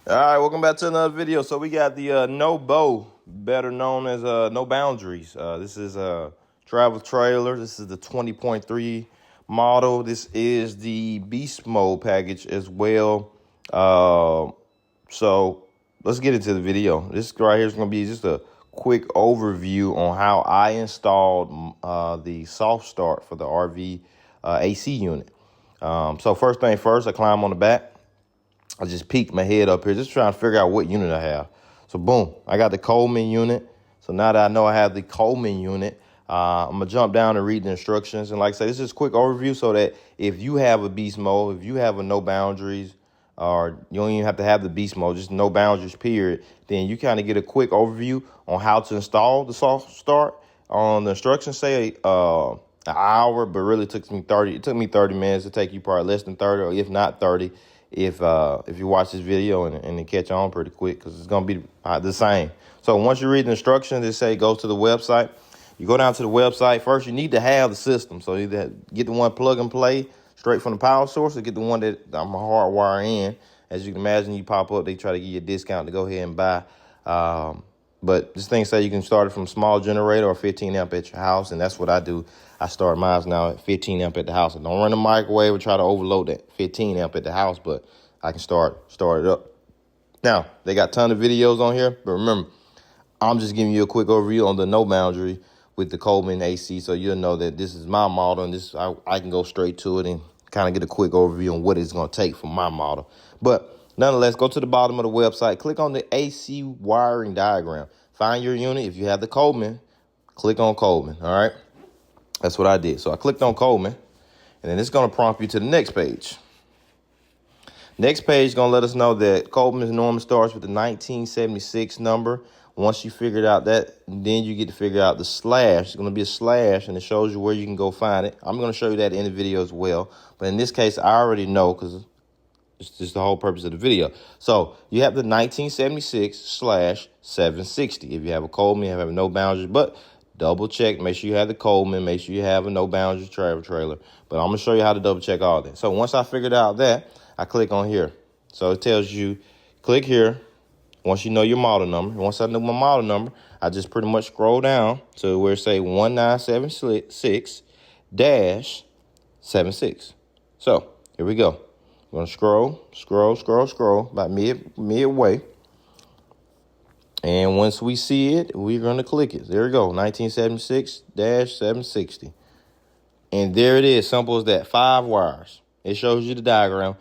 All right, welcome back to another video. So we got the NoBo, better known as No Boundaries. This is a travel trailer. This is the 20.3 model. This is the beast mode package as well. So let's get into the video. This right here is going to be just a quick overview on how I installed the soft start for the RV AC unit. So first thing first, I climb on the back. I just peeked my head up here, just trying to figure out what unit I have. So boom, I got the Coleman unit. So now that I know I have the Coleman unit, I'm gonna jump down and read the instructions. And like I say, this is a quick overview so that if you have a beast mode, if you have a no boundaries, or you don't even have to have the beast mode, just no boundaries period, then you kind of get a quick overview on how to install the soft start. On the instructions say an hour, but really took me 30. It took me 30 minutes. It take you probably less than 30, or if not 30. If you watch this video and it catch on pretty quick, because it's going to be the same. So once you read the instructions, they say go to the website. You go down to the website. First, you need to have the system. So either get the one plug and play straight from the power source, or get the one that I'm a hardwire in. As you can imagine, you pop up, they try to give you a discount to go ahead and buy. But this thing say you can start it from small generator or 15 amp at your house, and that's what I do. I start mine now at 15 amp at the house. I don't run the microwave or try to overload that 15 amp at the house, but I can start it up. Now, they got a ton of videos on here, but remember, I'm just giving you a quick overview on the no boundary with the Coleman AC, so you'll know that this is my model, and this I can go straight to it and kind of get a quick overview on what it's going to take for my model. But nonetheless, go to the bottom of the website, click on the AC wiring diagram. Find your unit. If you have the Coleman, click on Coleman, all right? That's what I did. So I clicked on Coleman, and then it's going to prompt you to the next page. Next page is going to let us know that Coleman normally starts with the 1976 number. Once you figured out that, then you get to figure out the slash. It's going to be a slash, and it shows you where you can go find it. I'm going to show you that in the video as well. But in this case, I already know because it's just the whole purpose of the video. So you have the 1976/760. If you have a Coleman, you have a no boundaries, but double check, make sure you have the Coleman, make sure you have a no boundaries travel trailer. But I'm going to show you how to double check all that. So once I figured out that, I click on here. So it tells you, click here once you know your model number. Once I know my model number, I just pretty much scroll down to where it say 1976-76. So here we go. I'm going to scroll about midway. And once we see it, we're going to click it. There we go, 1976-760. And there it is, simple as that, 5 wires. It shows you the diagram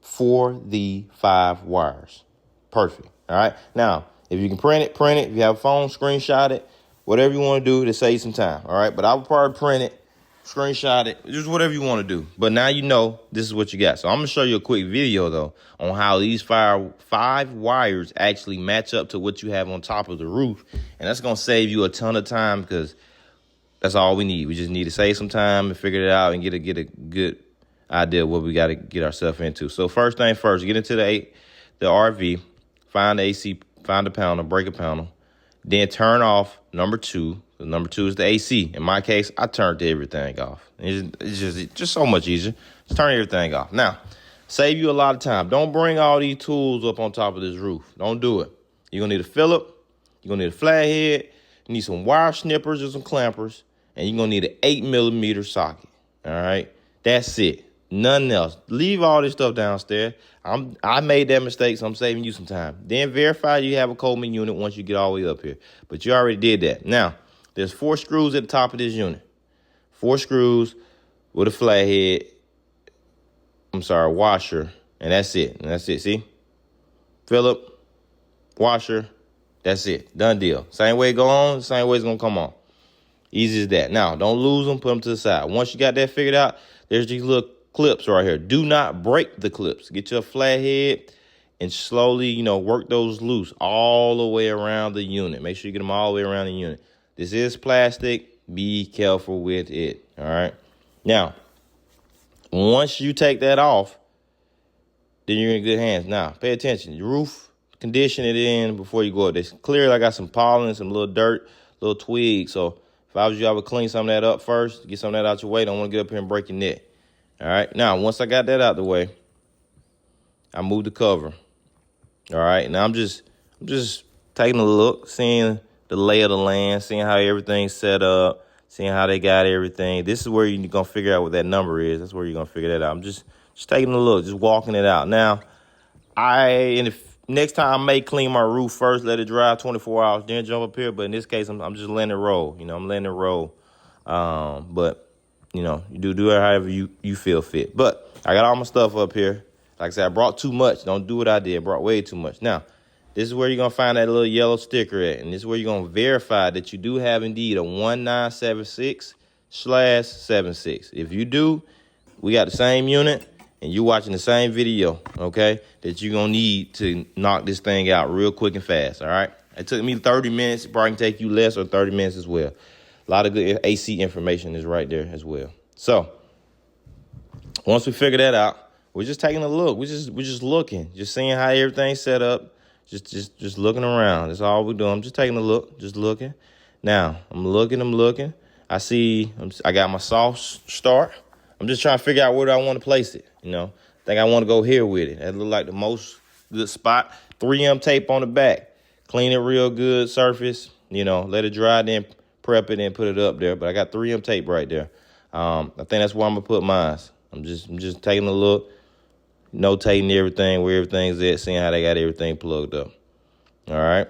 for the 5 wires. Perfect, all right? Now, if you can print it. If you have a phone, screenshot it. Whatever you want to do to save some time, all right? But I would probably print it, screenshot it, just whatever you want to do. But now you know this is what you got. So I'm going to show you a quick video, though, on how these 5 wires actually match up to what you have on top of the roof. And that's going to save you a ton of time, because that's all we need. We just need to save some time and figure it out and get a good idea of what we got to get ourselves into. So first thing first, get into the RV, find the AC, find the panel, break a panel, then turn off number 2. The number 2 is the AC. In my case, I turned everything off. It's just so much easier. Just turn everything off. Now, save you a lot of time. Don't bring all these tools up on top of this roof. Don't do it. You're going to need a Phillip. You're going to need a flathead. You need some wire snippers or some clampers. And you're going to need an 8mm socket. All right? That's it. Nothing else. Leave all this stuff downstairs. I made that mistake, so I'm saving you some time. Then verify you have a Coleman unit once you get all the way up here. But you already did that. Now, there's 4 screws at the top of this unit. 4 screws with a flathead. Washer. And that's it. See? Phillip, washer. That's it. Done deal. Same way it go on, same way it's going to come on. Easy as that. Now, don't lose them. Put them to the side. Once you got that figured out, there's these little clips right here. Do not break the clips. Get your flathead and slowly, work those loose all the way around the unit. Make sure you get them all the way around the unit. This is plastic. Be careful with it, all right? Now, once you take that off, then you're in good hands. Now, pay attention. Your roof, condition it in before you go up. It's clearly I got some pollen, some little dirt, little twigs. So if I was you, I would clean some of that up first. Get some of that out your way. Don't want to get up here and break your neck. All right. Now, once I got that out the way, I moved the cover. All right, now I'm just taking a look, seeing the lay of the land, seeing how everything's set up, seeing how they got everything. This is where you're gonna figure out what that number is. That's where you're gonna figure that out. I'm just taking a look, just walking it out. Now, next time I may clean my roof first, let it dry 24 hours, then jump up here. But in this case, I'm just letting it roll. You know, I'm letting it roll. But you know, you do it however you feel fit. But I got all my stuff up here. Like I said, I brought too much. Don't do what I did. I brought way too much. Now, this is where you're going to find that little yellow sticker at. And this is where you're going to verify that you do have indeed a 1976/76. If you do, we got the same unit and you're watching the same video, okay, that you're going to need to knock this thing out real quick and fast, all right? It took me 30 minutes. It probably can take you less or 30 minutes as well. A lot of good AC information is right there as well. So once we figure that out, we're just taking a look. We're just looking, just seeing how everything's set up. Just looking around. That's all we're doing. I'm just taking a look, just looking. Now I'm looking. I see. I got my soft start. I'm just trying to figure out where do I want to place it. You know, I think I want to go here with it. That look like the most good spot. 3M tape on the back. Clean it real good, surface. You know, let it dry, then prep it and put it up there. But I got 3M tape right there. I think that's where I'm gonna put mine. I'm just taking a look. Notating everything, where everything's at, seeing how they got everything plugged up. All right.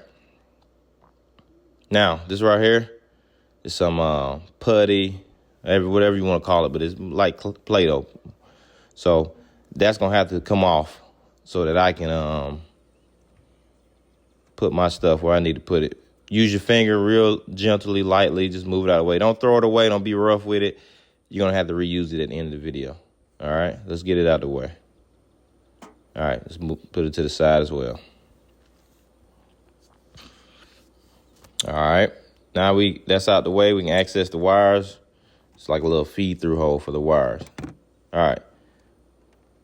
Now, this right here is some putty, whatever you want to call it, but it's like Play-Doh. So that's going to have to come off so that I can put my stuff where I need to put it. Use your finger real gently, lightly. Just move it out of the way. Don't throw it away. Don't be rough with it. You're going to have to reuse it at the end of the video. All right. Let's get it out of the way. All right, let's put it to the side as well. All right, now that's out the way. We can access the wires. It's like a little feed-through hole for the wires. All right,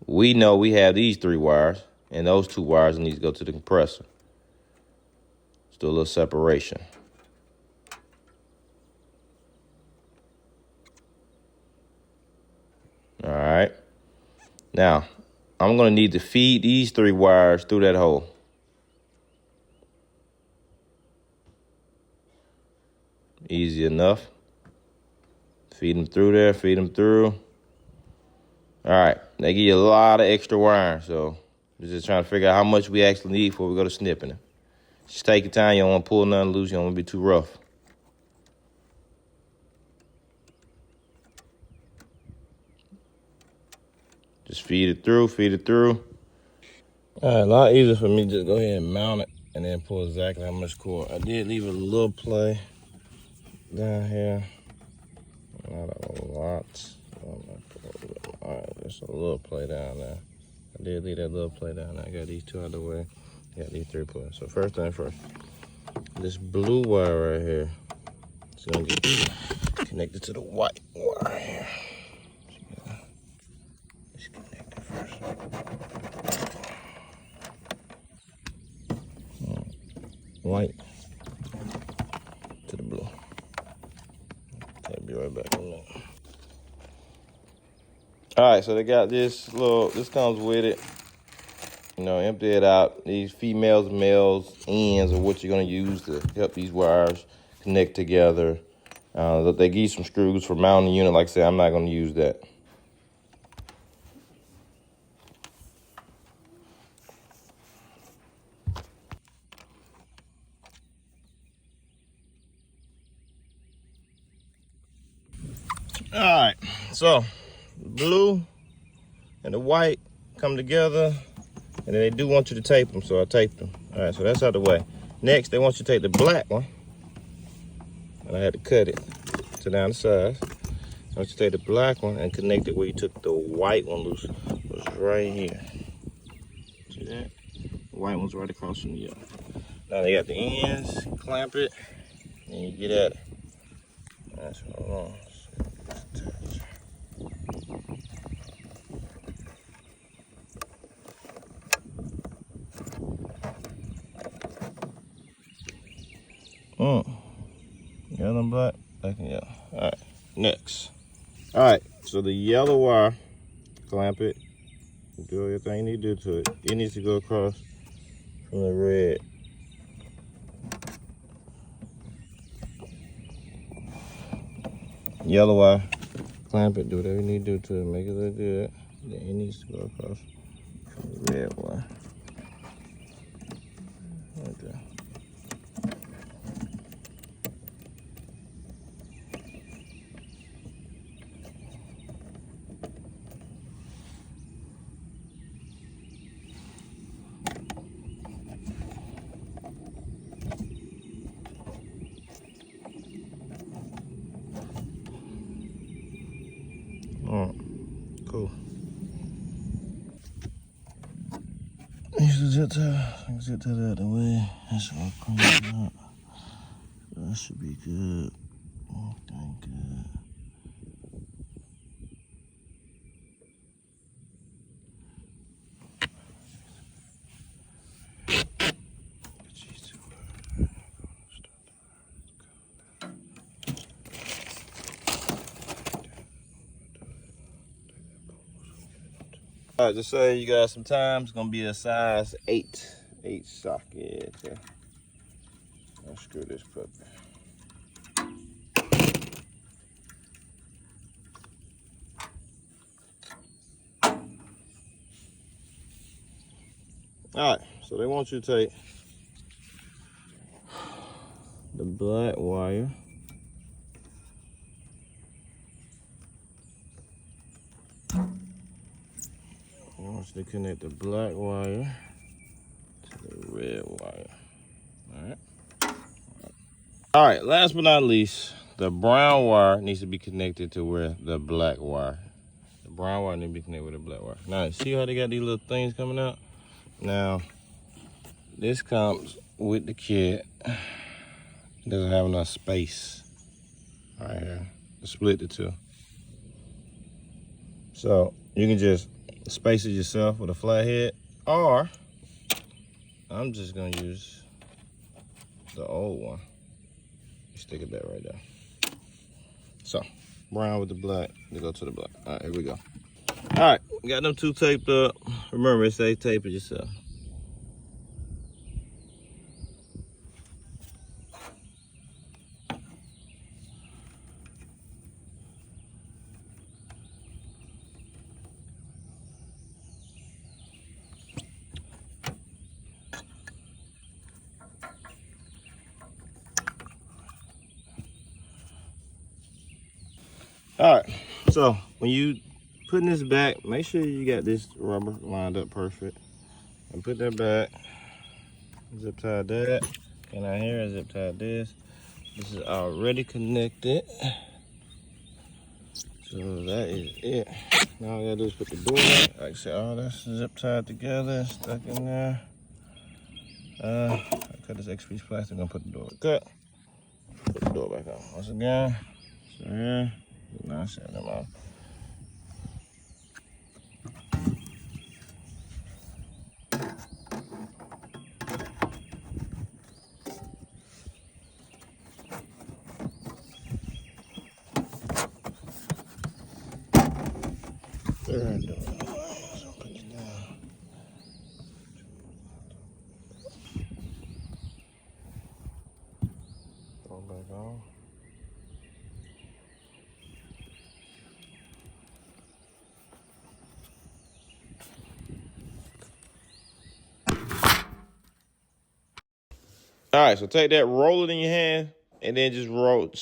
we know we have these 3 wires, and those 2 wires need to go to the compressor. Let's do a little separation. All right, now I'm going to need to feed these 3 wires through that hole. Easy enough. Feed them through there, feed them through. All right, they give you a lot of extra wiring, so we're just trying to figure out how much we actually need before we go to snipping it. Just take your time. You don't want to pull nothing loose. You don't want to be too rough. Just feed it through, feed it through. All right, a lot easier for me to just go ahead and mount it and then pull exactly how much cord. I did leave a little play down here. Not a lot. All right, there's a little play down there. I did leave that little play down there. I got these 2 out of the way. I got these 3 plays. So first thing first, this blue wire right here is gonna get connected to the white wire here. Disconnect it first. White to the blue. Okay, be right back in a minute. All right, so they got this comes with it. You know, empty it out. These females, males, ends are what you're gonna use to help these wires connect together. They give you some screws for mounting the unit. Like I said, I'm not gonna use that. All right, so the blue and the white come together, and they do want you to tape them, so I taped them. All right, so that's out the way. Next, they want you to take the black one, and I had to cut it to down the size. I want you to take the black one and connect it where you took the white one loose. It was right here. See that? The white one's right across from the yellow. Now they got the ends, clamp it, and you get at it. That's hold on. Yellow and black, black and yellow. All right, next. All right, so the yellow wire, clamp it, do everything you need to do to it. It needs to go across from the red. Yellow wire. Clamp it, do whatever you need to do to it, make it look good. Then it needs to go across from the red wire. Right there. All right, cool. Use the zip tie. I can zip tie that out the way. That's all cleaned up. That should be good. Everything good. All right, just say you got some time. It's gonna be a size 8 socket. I'll screw this puppy. All right, so they want you to take the black wire. I want you to connect the black wire to the red wire. All right, last but not least, the brown wire needs to be connected to where the black wire. The brown wire needs to be connected with the black wire. Now, see how they got these little things coming out? Now, this comes with the kit. It doesn't have enough space right here to split the two. So, you can just space it yourself with a flathead, or I'm just gonna use the old one. Stick it back right there. So, brown with the black, they go to the black. All right, here we go. All right, got them two taped up. Remember, it say tape it yourself. All right, so when you putting this back, make sure you got this rubber lined up perfect. And put that back, zip tie that, and out here zip tie this. This is already connected. So that is it. Now all I gotta do is put the door back. Like I said, all that's zip tied together, stuck in there. I cut this extra piece of plastic, I'm gonna put the door cut. Put the door back on. Once again, so here. No, shut them off. There I go. So put it down. Throw it back on. All right, so take that, roll it in your hand, and then just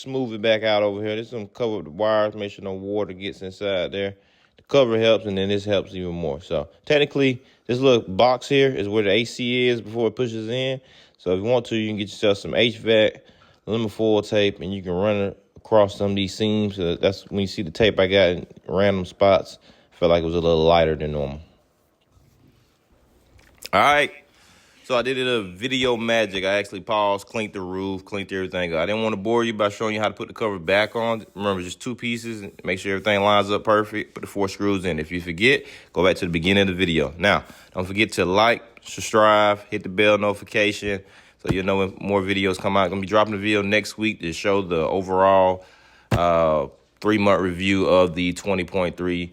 smooth it back out over here. This is gonna cover up the wires, make sure no water gets inside there. The cover helps, and then this helps even more. So technically, this little box here is where the AC is before it pushes in. So if you want to, you can get yourself some HVAC, aluminum foil tape, and you can run it across some of these seams. So that's when you see the tape I got in random spots. I felt like it was a little lighter than normal. All right. So I did it a video magic. I actually paused, cleaned the roof, cleaned everything up. I didn't want to bore you by showing you how to put the cover back on. Remember, just 2 pieces. Make sure everything lines up perfect. Put the 4 screws in. If you forget, go back to the beginning of the video. Now, don't forget to like, subscribe, hit the bell notification so you'll know when more videos come out. I'm going to be dropping a video next week to show the overall 3-month review of the 20.3